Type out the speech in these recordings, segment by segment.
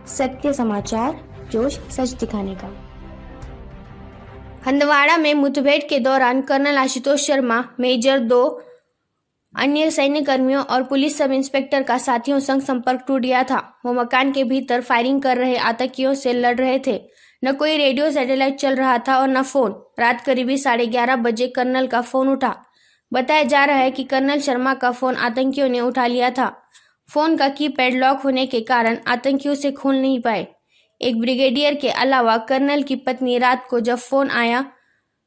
सत्य समाचार, जोश सच दिखाने का। हंदवाड़ा में मुठभेड़ के दौरान कर्नल आशुतोष शर्मा, मेजर, 2 अन्य सैन्य कर्मियों और पुलिस सब इंस्पेक्टर का साथियों संग संपर्क टूट गया था। वो मकान के भीतर फायरिंग कर रहे आतंकियों से लड़ रहे थे। न कोई रेडियो सैटेलाइट चल रहा था और न फोन। रात करीब 11:30 बजे कर्नल का फोन उठा। बताया जा रहा है कि कर्नल शर्मा का फोन आतंकियों ने उठा लिया था। फोन का कीपैड लॉक होने के कारण आतंकियों से खोल नहीं पाए। एक ब्रिगेडियर के अलावा कर्नल की पत्नी रात को जब फोन आया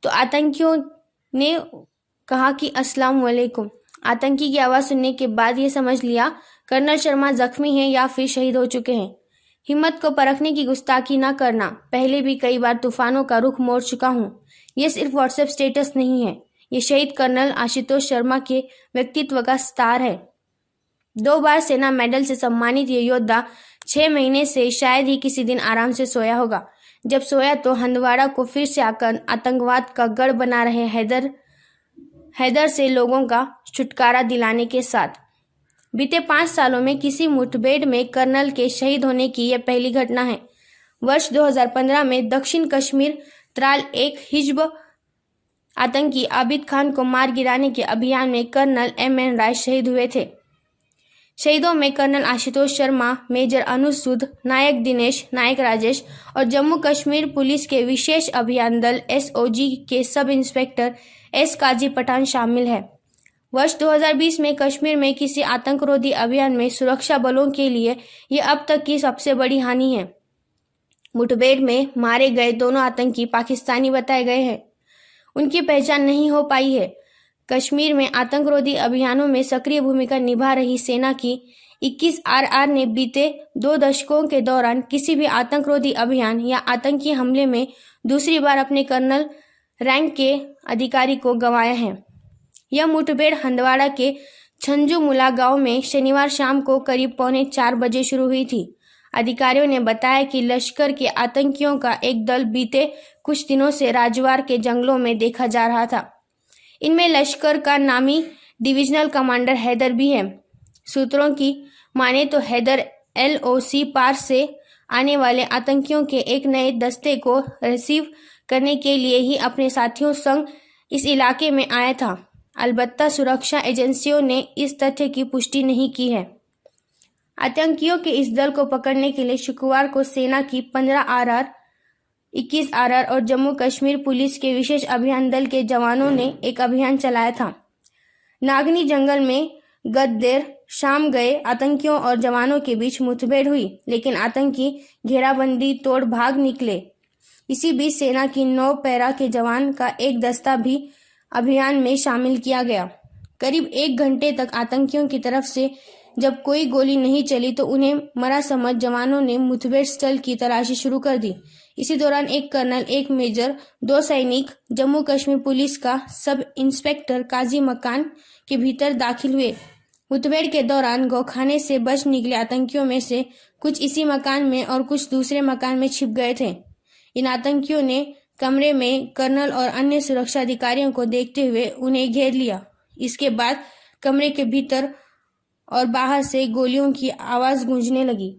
तो आतंकियों ने कहा कि अस्सलाम वालेकुम। आतंकी की आवाज सुनने के बाद ये समझ लिया कर्नल शर्मा जख्मी हैं या फिर शहीद हो चुके हैं। हिम्मत को परखने की गुस्ताखी ना करना। पहले भी कई बार तूफानों का रुख मोड़ चुका हूँ। ये सिर्फ व्हाट्सएप स्टेटस नहीं है, ये शहीद कर्नल आशुतोष शर्मा के व्यक्तित्व का स्टार है। 2 बार सेना मेडल से सम्मानित ये योद्धा 6 महीने से शायद ही किसी दिन आराम से सोया होगा। जब सोया तो हंदवाड़ा को फिर से आकर आतंकवाद का गढ़ बना रहे हैदर से लोगों का छुटकारा दिलाने के साथ। बीते 5 सालों में किसी मुठभेड़ में कर्नल के शहीद होने की यह पहली घटना है। वर्ष 2015 में दक्षिण कश्मीर त्राल एक हिजब आतंकी आबिद खान को मार गिराने के अभियान में कर्नल MN राय शहीद हुए थे। शहीदों में कर्नल आशुतोष शर्मा, मेजर अनुज सूद, नायक दिनेश, नायक राजेश और जम्मू कश्मीर पुलिस के विशेष अभियान दल SOG के सब इंस्पेक्टर S काजी पठान शामिल है। वर्ष 2020 में कश्मीर में किसी आतंकरोधी अभियान में सुरक्षा बलों के लिए ये अब तक की सबसे बड़ी हानि है। मुठभेड़ में मारे गए दोनों आतंकी पाकिस्तानी बताए गए हैं। उनकी पहचान नहीं हो पाई है। कश्मीर में आतंकरोधी अभियानों में सक्रिय भूमिका निभा रही सेना की 21 RR ने बीते 2 दशकों के दौरान किसी भी आतंकरोधी अभियान या आतंकी हमले में दूसरी बार अपने कर्नल रैंक के अधिकारी को गंवाया है। यह मुठभेड़ हंदवाड़ा के छंजूमुला गांव में शनिवार शाम को करीब 3:45 बजे शुरू हुई थी। अधिकारियों ने बताया कि लश्कर के आतंकियों का एक दल बीते कुछ दिनों से राजवार के जंगलों में देखा जा रहा था। इनमें लश्कर का नामी डिविजनल कमांडर हैदर भी है। सूत्रों की माने तो हैदर LOC पार से आने वाले आतंकियों के एक नए दस्ते को रिसीव करने के लिए ही अपने साथियों संग इस इलाके में आया था। अलबत्ता सुरक्षा एजेंसियों ने इस तथ्य की पुष्टि नहीं की है। आतंकियों के इस दल को पकड़ने के लिए शुक्रवार को सेना की 15 RR, 21 RR और जम्मू कश्मीर पुलिस के विशेष अभियान दल के जवानों ने एक अभियान चलाया था। नागनी जंगल में गत देर शाम गए आतंकियों और जवानों के बीच मुठभेड़ हुई, लेकिन आतंकी घेराबंदी तोड़ भाग निकले। इसी बीच सेना की 9 पैरा के जवान का एक दस्ता भी अभियान में शामिल किया गया। करीब 1 घंटे तक आतंकियों की तरफ से जब कोई गोली नहीं चली तो उन्हें मरा समझ जवानों ने मुठभेड़ स्थल की तलाशी शुरू कर दी। इसी दौरान एक कर्नल, एक मेजर, 2 सैनिक, जम्मू कश्मीर पुलिस का सब इंस्पेक्टर काजी मकान के भीतर दाखिल हुए। मुठभेड़ के दौरान गौखाने से बच निकले आतंकियों में से कुछ इसी मकान में और कुछ दूसरे मकान में छिप गए थे। इन आतंकियों ने कमरे में कर्नल और अन्य सुरक्षा अधिकारियों को देखते हुए उन्हें घेर लिया। इसके बाद कमरे के भीतर और बाहर से गोलियों की आवाज गूंजने लगी।